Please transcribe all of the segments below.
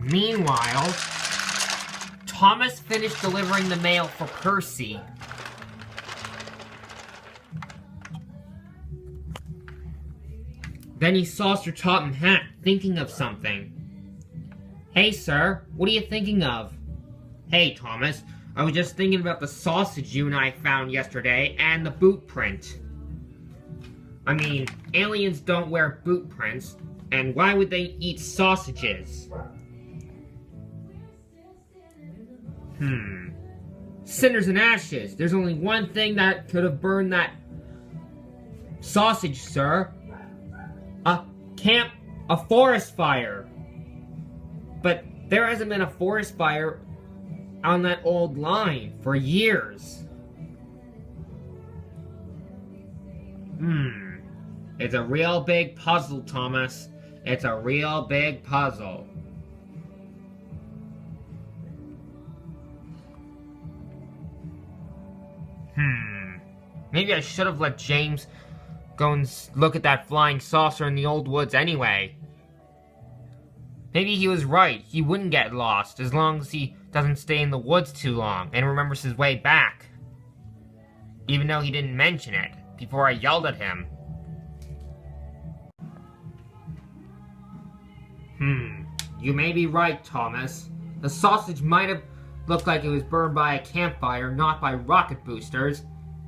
Meanwhile, Thomas finished delivering the mail for Percy. Then he saw Sir Topham Hatt thinking of something. "Hey, sir, what are you thinking of?" "Hey, Thomas, I was just thinking about the sausage you and I found yesterday and the boot print. I mean, aliens don't wear boot prints, and why would they eat sausages?" Cinders and ashes. There's only one thing that could have burned that sausage, sir. A forest fire. But there hasn't been a forest fire on that old line for years. It's a real big puzzle, Thomas. It's a real big puzzle. Maybe I should have let James go and look at that flying saucer in the old woods anyway. Maybe he was right. He wouldn't get lost as long as he doesn't stay in the woods too long and remembers his way back. Even though he didn't mention it before I yelled at him. You may be right, Thomas. The sausage might have looked like it was burned by a campfire, not by rocket boosters.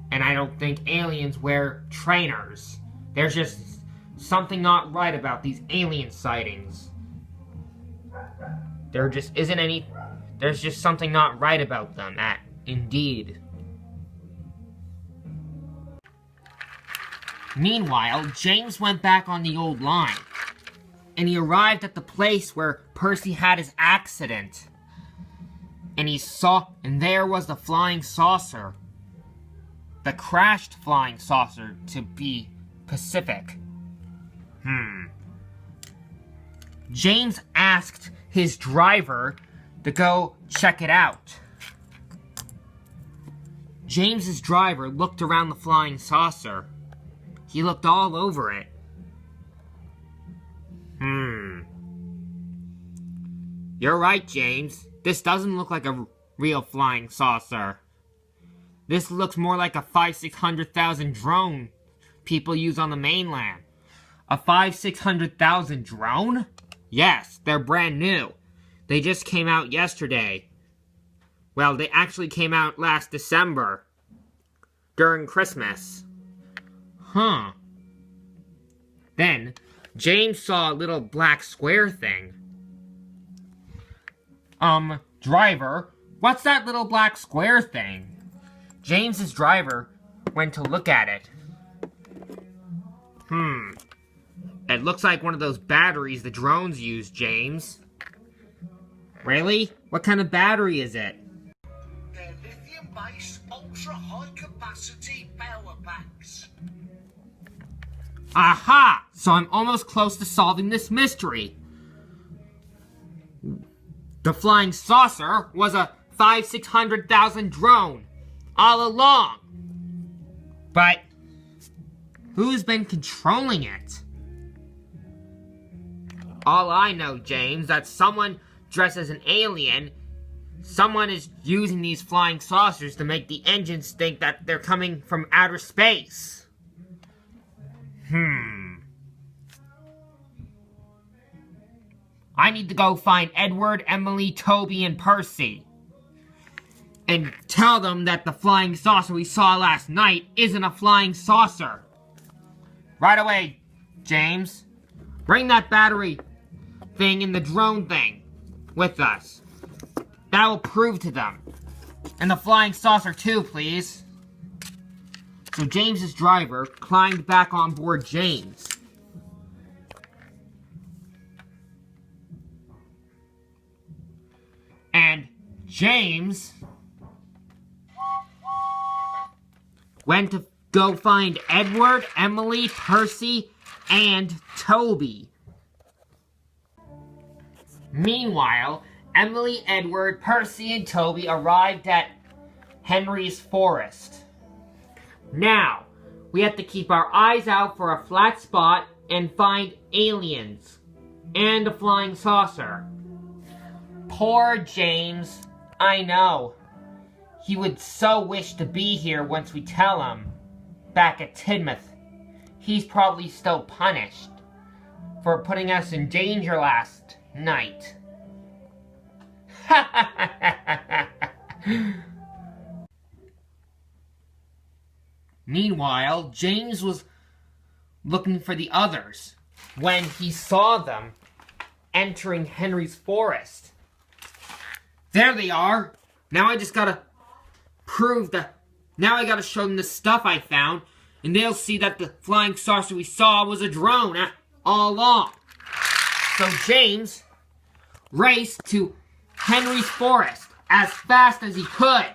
And I don't think aliens wear trainers. There's just something not right about these alien sightings. There just isn't any... There's just something not right about them, indeed. Meanwhile, James went back on the old line. And he arrived at the place where Percy had his accident. And there was the flying saucer. The crashed flying saucer, to be specific. James asked his driver to go check it out. James's driver looked around the flying saucer. He looked all over it. You're right, James. This doesn't look like a real flying saucer. This looks more like a 500,000-600,000 drone people use on the mainland. A 500,000-600,000 drone? Yes, they're brand new. They just came out yesterday. Well, they actually came out last December. During Christmas. Then, James saw a little black square thing. Driver, what's that little black square thing? James's driver went to look at it. It looks like one of those batteries the drones use, James. Really? What kind of battery is it? They're lithium-based, ultra-high-capacity power packs. Aha! So I'm almost close to solving this mystery. The flying saucer was a 500,000-600,000 drone. All along. But who's been controlling it? All I know, James, that someone dressed as an alien, someone is using these flying saucers to make the engines think that they're coming from outer space. I need to go find Edward, Emily, Toby, and Percy. And tell them that the flying saucer we saw last night isn't a flying saucer. Right away, James. Bring that battery thing and the drone thing with us. That will prove to them. And the flying saucer too, please. So James's driver climbed back on board James. And James went to go find Edward, Emily, Percy, and Toby. Meanwhile, Emily, Edward, Percy, and Toby arrived at Henry's forest. Now, we have to keep our eyes out for a flat spot and find aliens and a flying saucer. Poor James. I know. He would so wish to be here once we tell him. Back at Tidmouth. He's probably still punished for putting us in danger last night. Meanwhile, James was looking for the others when he saw them entering Henry's forest. There they are. Now I just gotta prove that. Now I gotta show them the stuff I found, and they'll see that the flying saucer we saw was a drone all along. So James raced to Henry's forest as fast as he could.